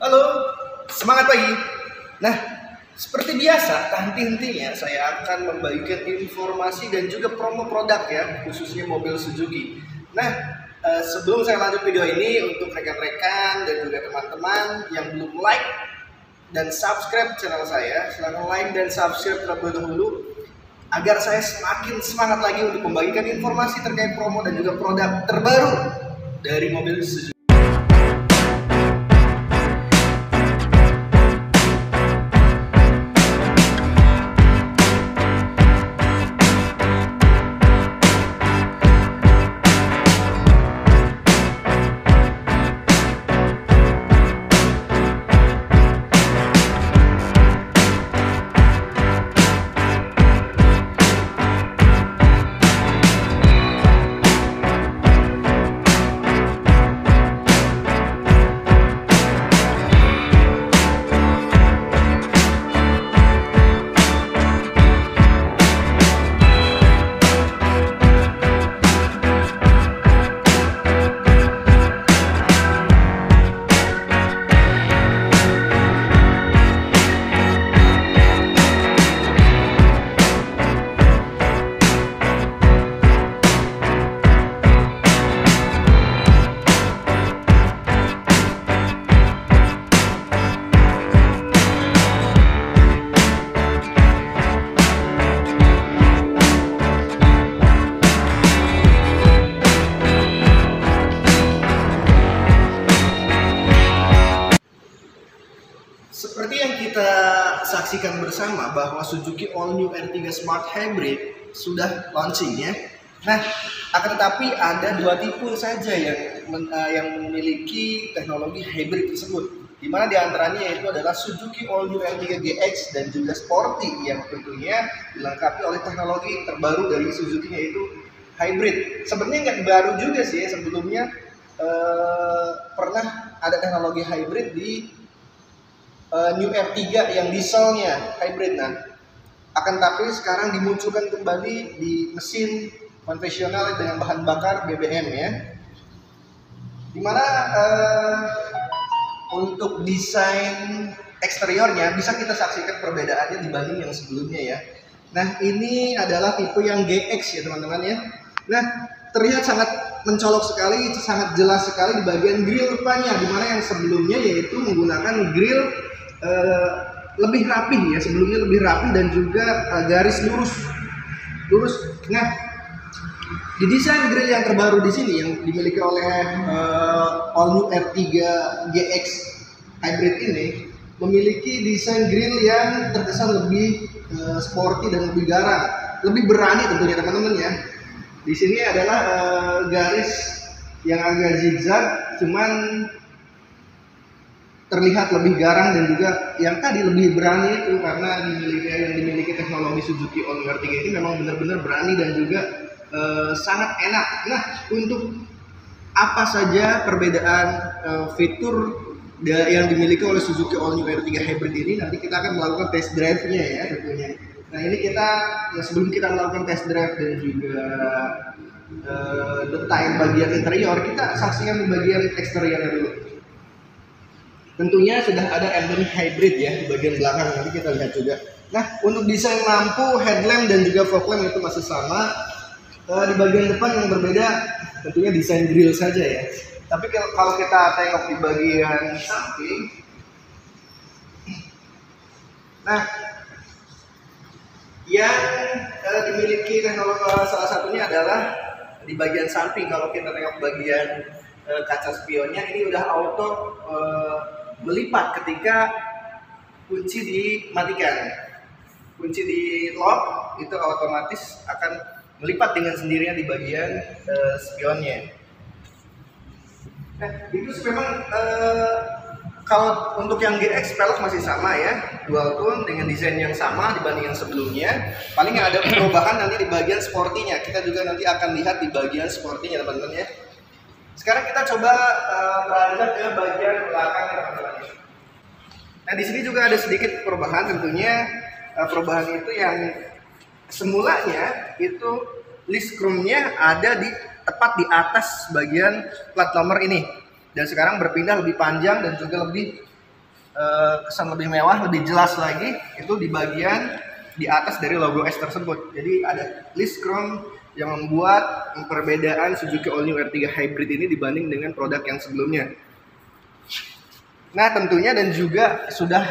Halo, semangat pagi. Nah, seperti biasa, tak henti-hentinya saya akan membagikan informasi dan juga promo produk ya, khususnya mobil Suzuki. Nah, sebelum saya lanjut video ini, untuk rekan-rekan dan juga teman-teman yang belum like dan subscribe channel saya, silahkan like dan subscribe terlebih dahulu agar saya semakin semangat lagi untuk membagikan informasi terkait promo dan juga produk terbaru dari mobil Suzuki. Seperti yang kita saksikan bersama bahwa Suzuki All New R3 Smart Hybrid sudah launching ya. Nah, akan tetapi ada dua tipe saja yang memiliki teknologi hybrid tersebut. Di mana diantaranya yaitu adalah Suzuki All New R3 GX dan juga Sporty yang tentunya dilengkapi oleh teknologi terbaru dari Suzuki yaitu hybrid. Sebenarnya nggak baru juga sih ya, sebelumnya pernah ada teknologi hybrid di New R3 yang dieselnya hybrid. Nah, akan tapi sekarang dimunculkan kembali di mesin konvensional dengan bahan bakar BBM ya. Dimana untuk desain eksteriornya bisa kita saksikan perbedaannya dibanding yang sebelumnya ya. Nah, ini adalah tipe yang GX ya teman-teman ya. Nah, terlihat sangat mencolok sekali, sangat jelas sekali di bagian grill depannya, dimana yang sebelumnya yaitu menggunakan grill lebih rapi ya, sebelumnya lebih rapi dan juga garis lurus. Nah, di desain grill yang terbaru di sini yang dimiliki oleh All New R3 GX Hybrid ini memiliki desain grill yang terkesan lebih sporty dan lebih garang, lebih berani tentunya teman-teman ya. Di sini adalah garis yang agak zigzag, cuman terlihat lebih garang dan juga yang tadi lebih berani itu karena dimiliki teknologi Suzuki All New R3 ini memang benar-benar berani dan juga sangat enak. Nah, untuk apa saja perbedaan fitur yang dimiliki oleh Suzuki All New R3 Hybrid ini, nanti kita akan melakukan test drive-nya ya tentunya. Nah, ini sebelum kita melakukan test drive dan juga detail bagian interior, kita saksikan di bagian eksteriornya dulu. Tentunya sudah ada emblem hybrid ya di bagian belakang, nanti kita lihat juga. Nah, untuk desain lampu, headlamp dan juga fog lamp itu masih sama. Di bagian depan yang berbeda tentunya desain grill saja ya. Tapi kalau kita tengok di bagian samping, nah yang dimiliki teknologi salah satunya adalah di bagian samping. Kalau kita tengok bagian kaca spionnya ini udah auto melipat ketika kunci dimatikan. Kunci di lock itu otomatis akan melipat dengan sendirinya di bagian spionnya. Nah, itu memang kalau untuk yang GX pelek masih sama ya, dual tone dengan desain yang sama dibanding yang sebelumnya. Paling yang ada perubahan nanti di bagian sportinya. Kita juga nanti akan lihat di bagian sportinya teman-teman ya. Sekarang kita coba beranjak ke bagian belakang teman-teman. Nah, di sini juga ada sedikit perubahan tentunya. Perubahan itu yang semulanya itu list chrome-nya ada tepat di atas bagian plat nomor ini, dan sekarang berpindah lebih panjang dan juga lebih kesan lebih mewah, lebih jelas lagi itu di bagian di atas dari logo S tersebut. Jadi ada list chrome yang membuat perbedaan Suzuki All New R3 Hybrid ini dibanding dengan produk yang sebelumnya. Nah tentunya dan juga sudah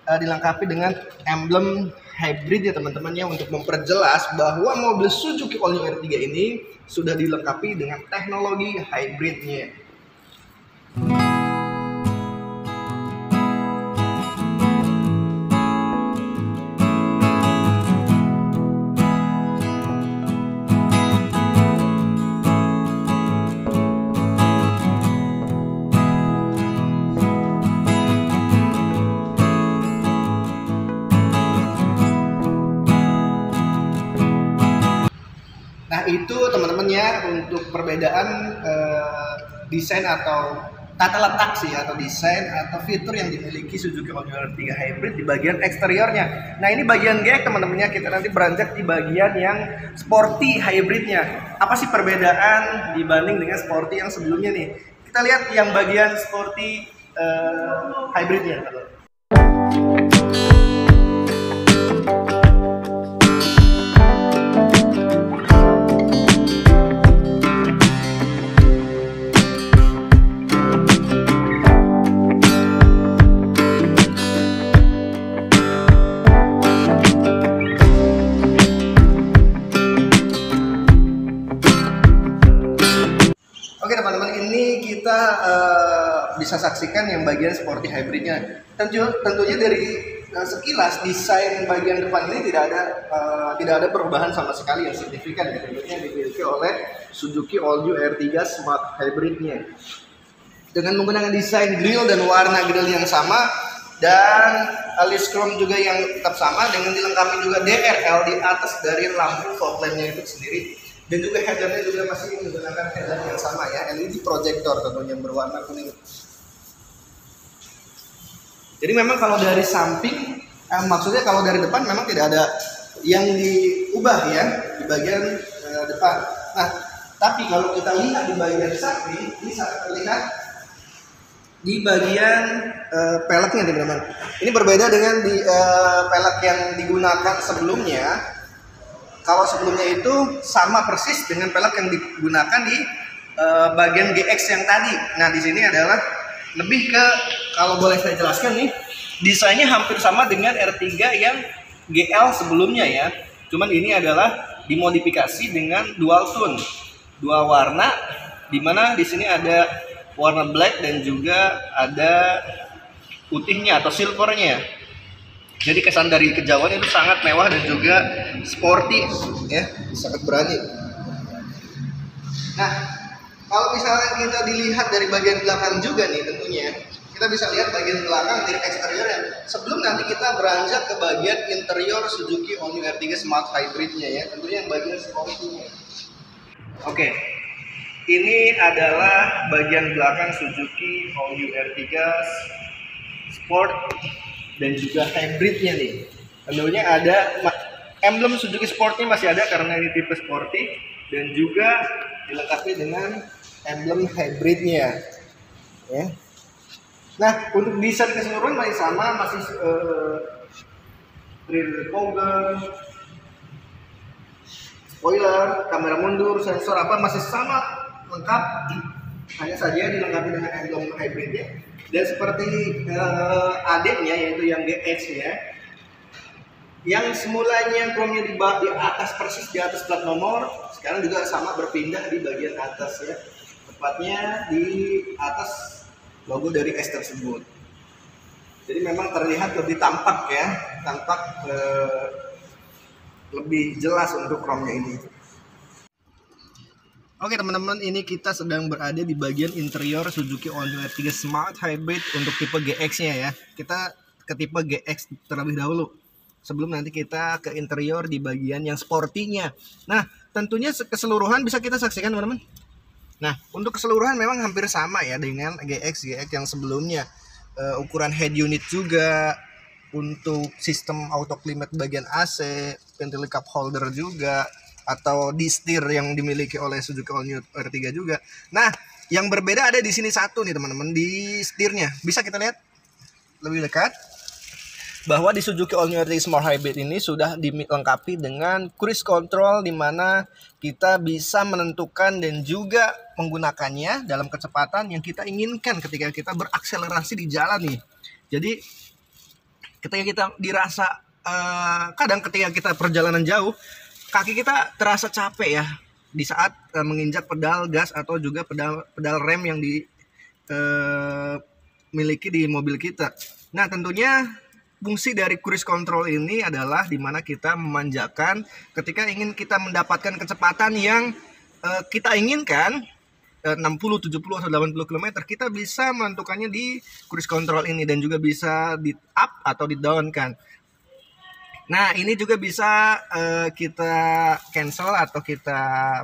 dilengkapi dengan emblem hybrid ya teman-teman ya, untuk memperjelas bahwa mobil Suzuki All New R3 ini sudah dilengkapi dengan teknologi hybridnya. Nah itu teman-teman ya untuk perbedaan desain atau tata letak sih, atau desain atau fitur yang dimiliki Suzuki All New R3 Hybrid di bagian eksteriornya. Nah ini bagian GX teman-teman ya, kita nanti beranjak di bagian yang sporty hybridnya. Apa sih perbedaan dibanding dengan sporty yang sebelumnya nih? Kita lihat yang bagian sporty hybridnya. Oke teman-teman, ini kita bisa saksikan yang bagian sporty hybridnya. Tentunya dari sekilas desain bagian depan ini tidak ada perubahan sama sekali yang signifikan ya, tentunya dimiliki oleh Suzuki All New R3 Smart Hybridnya. Dengan menggunakan desain grill dan warna grill yang sama dan list chrome juga yang tetap sama, dengan dilengkapi juga DRL di atas dari lampu fog lamp-nya itu sendiri. Dan juga header-nya juga masih menggunakan header yang sama ya, LED projector tentunya berwarna kuning. Jadi memang kalau dari samping, maksudnya kalau dari depan memang tidak ada yang diubah ya di bagian depan. Nah, tapi kalau kita lihat di bagian samping, ini sangat terlihat di bagian peleknya teman-teman. Ini berbeda dengan di pelek yang digunakan sebelumnya. Kalau sebelumnya itu sama persis dengan pelek yang digunakan di bagian GX yang tadi. Nah, di sini adalah lebih ke, kalau boleh saya jelaskan nih, desainnya hampir sama dengan R3 yang GL sebelumnya ya. Cuman ini adalah dimodifikasi dengan dual tone, dua warna, dimana di sini ada warna black dan juga ada putihnya atau silvernya. Jadi kesan dari kejauhan itu sangat mewah dan juga sporty ya, sangat berani. Nah, kalau misalnya kita dilihat dari bagian belakang juga nih, tentunya kita bisa lihat bagian belakang dari eksteriornya. Sebelum nanti kita beranjak ke bagian interior Suzuki All New R3 Smart Hybridnya ya, tentunya yang bagian sporty-nya. Oke, ini adalah bagian belakang Suzuki All New R3 Sport dan juga hybridnya nih. Tentunya ada emblem Suzuki Sportnya masih ada karena ini tipe sporty, dan juga dilengkapi dengan emblem hybridnya ya. Nah untuk desain keseluruhan masih sama, masih rear spoiler, kamera mundur, sensor apa masih sama lengkap, hanya saja dilengkapi dengan emblem hybridnya. Dan seperti adiknya yaitu yang GX ya, yang semulanya chrome-nya di atas persis di atas plat nomor, sekarang juga sama berpindah di bagian atas ya, tepatnya di atas logo dari S tersebut. Jadi memang terlihat lebih tampak ya, tampak lebih jelas untuk chrome-nya ini. Oke teman-teman, ini kita sedang berada di bagian interior Suzuki All New R3 Smart Hybrid untuk tipe GX-nya ya. Kita ke tipe GX terlebih dahulu, sebelum nanti kita ke interior di bagian yang sporty-nya. Nah, tentunya keseluruhan bisa kita saksikan teman-teman. Nah, untuk keseluruhan memang hampir sama ya dengan GX yang sebelumnya. Ukuran head unit juga, untuk sistem auto climate bagian AC, ventilation cup holder juga, atau di setir yang dimiliki oleh Suzuki All New R3 juga. Nah, yang berbeda ada di sini satu nih teman-teman, di setirnya. Bisa kita lihat? lebih dekat, bahwa di Suzuki All New R3 Smart Hybrid ini sudah dilengkapi dengan cruise control, di mana kita bisa menentukan dan juga menggunakannya dalam kecepatan yang kita inginkan ketika kita berakselerasi di jalan nih. Jadi ketika kita dirasa kadang ketika kita perjalanan jauh, kaki kita terasa capek ya di saat menginjak pedal gas atau juga pedal rem yang dimiliki di mobil kita. Nah, tentunya fungsi dari cruise control ini adalah di mana kita memanjakan ketika ingin kita mendapatkan kecepatan yang kita inginkan, 60, 70 atau 80 km, kita bisa menentukannya di cruise control ini dan juga bisa di up atau di down kan. Nah, ini juga bisa kita cancel atau kita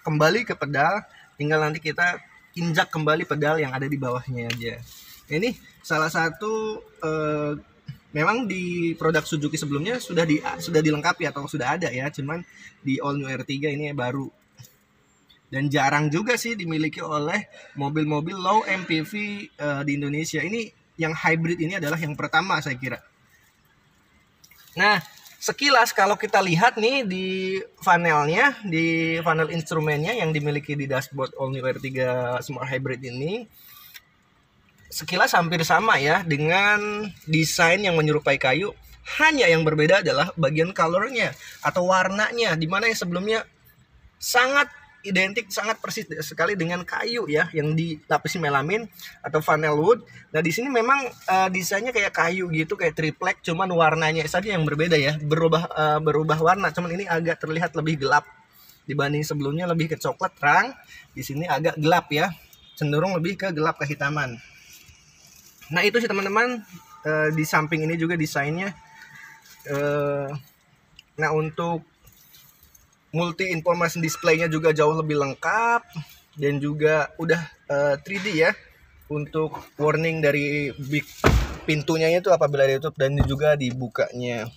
kembali ke pedal, tinggal nanti kita injak kembali pedal yang ada di bawahnya aja. Ini salah satu memang di produk Suzuki sebelumnya sudah dilengkapi atau sudah ada ya, cuman di All New R3 ini baru. Dan jarang juga sih dimiliki oleh mobil-mobil low MPV di Indonesia. Ini yang hybrid ini adalah yang pertama saya kira. Nah, sekilas kalau kita lihat nih di panelnya, di panel instrumennya yang dimiliki di dashboard All New R3 Smart Hybrid ini, sekilas hampir sama ya dengan desain yang menyerupai kayu. Hanya yang berbeda adalah bagian colornya atau warnanya, dimana yang sebelumnya sangat identik, sangat persis sekali dengan kayu ya, yang dilapisi melamin atau vinyl wood. Nah, di sini memang desainnya kayak kayu gitu, kayak triplek, cuman warnanya saja yang berbeda ya, berubah warna. Cuman ini agak terlihat lebih gelap dibanding sebelumnya, lebih ke coklat terang. Di sini agak gelap ya, cenderung lebih ke gelap kehitaman. Nah, itu sih teman-teman, di samping ini juga desainnya. Nah, untuk multi information display-nya juga jauh lebih lengkap dan juga udah 3D ya, untuk warning dari pintunya itu apabila ditutup dan juga dibukanya.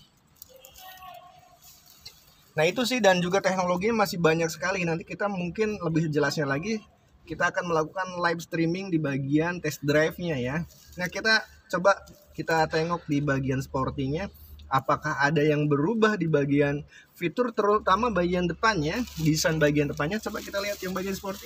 Nah, itu sih, dan juga teknologinya masih banyak sekali. Nanti kita mungkin lebih jelasnya lagi, kita akan melakukan live streaming di bagian test drive-nya ya. Nah, kita tengok di bagian sportinya, apakah ada yang berubah di bagian fitur, terutama bagian depannya, desain bagian depannya. Coba kita lihat yang bagian sporty.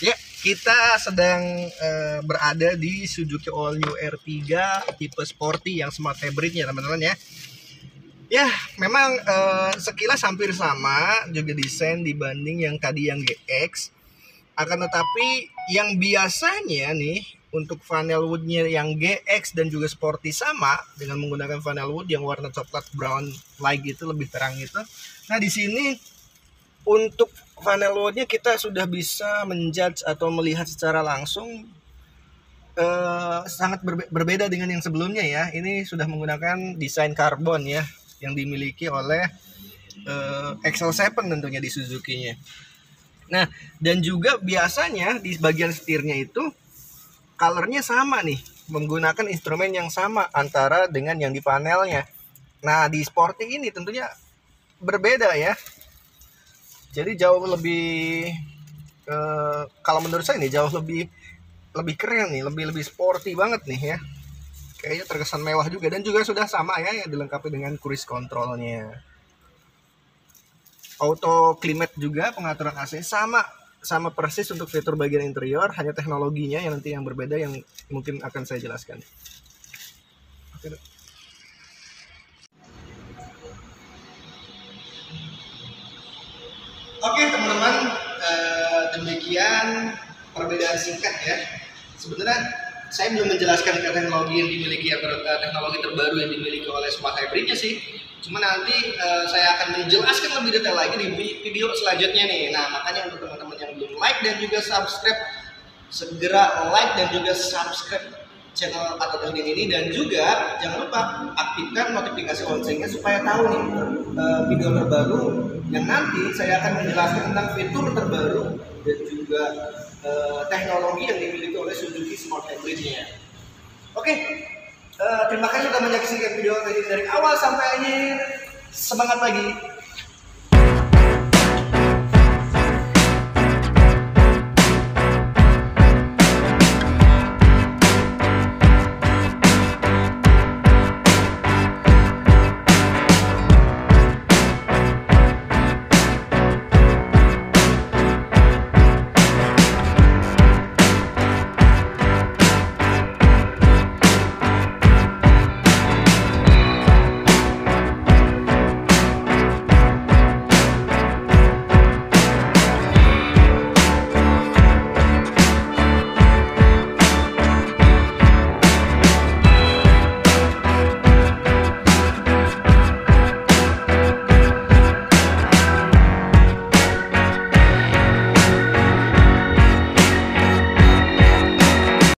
Ya, kita sedang berada di Suzuki All New R3 tipe sporty yang smart hybridnya teman-teman ya. Ya, memang sekilas hampir sama juga desain dibanding yang tadi yang GX. Akan tetapi yang biasanya nih untuk vinyl woodnya yang GX dan juga sporty sama dengan menggunakan vinyl wood yang warna coklat brown light gitu, lebih terang gitu. Nah, di sini untuk vinyl woodnya kita sudah bisa menjudge atau melihat secara langsung sangat berbeda dengan yang sebelumnya ya. Ini sudah menggunakan desain karbon ya, yang dimiliki oleh XL7 tentunya di Suzuki-nya. Nah, dan juga biasanya di bagian setirnya itu colornya sama nih, menggunakan instrumen yang sama antara dengan yang di panelnya. Nah, di sporty ini tentunya berbeda ya. Jadi jauh lebih kalau menurut saya ini jauh lebih keren nih, lebih sporty banget nih ya. Kayaknya terkesan mewah juga, dan juga sudah sama ya yang dilengkapi dengan cruise controlnya. Auto climate juga, pengaturan AC sama persis untuk fitur bagian interior, hanya teknologinya yang nanti yang berbeda yang mungkin akan saya jelaskan. Oke teman-teman, demikian perbedaan singkat ya. Sebenarnya saya belum menjelaskan ke teknologi yang dimiliki teknologi terbaru yang dimiliki oleh smart hybridnya sih. Cuma nanti saya akan menjelaskan lebih detail lagi di video selanjutnya nih. Nah, makanya untuk teman-teman yang belum like dan juga subscribe, segera like dan juga subscribe channel Atau Teknik ini, dan juga jangan lupa aktifkan notifikasi loncengnya supaya tahu nih video terbaru yang nanti saya akan menjelaskan tentang fitur terbaru dan juga teknologi yang dimiliki oleh Suzuki Smart Hybrid-nya. Oke, terima kasih sudah menyaksikan video ini dari awal sampai akhir. Semangat lagi.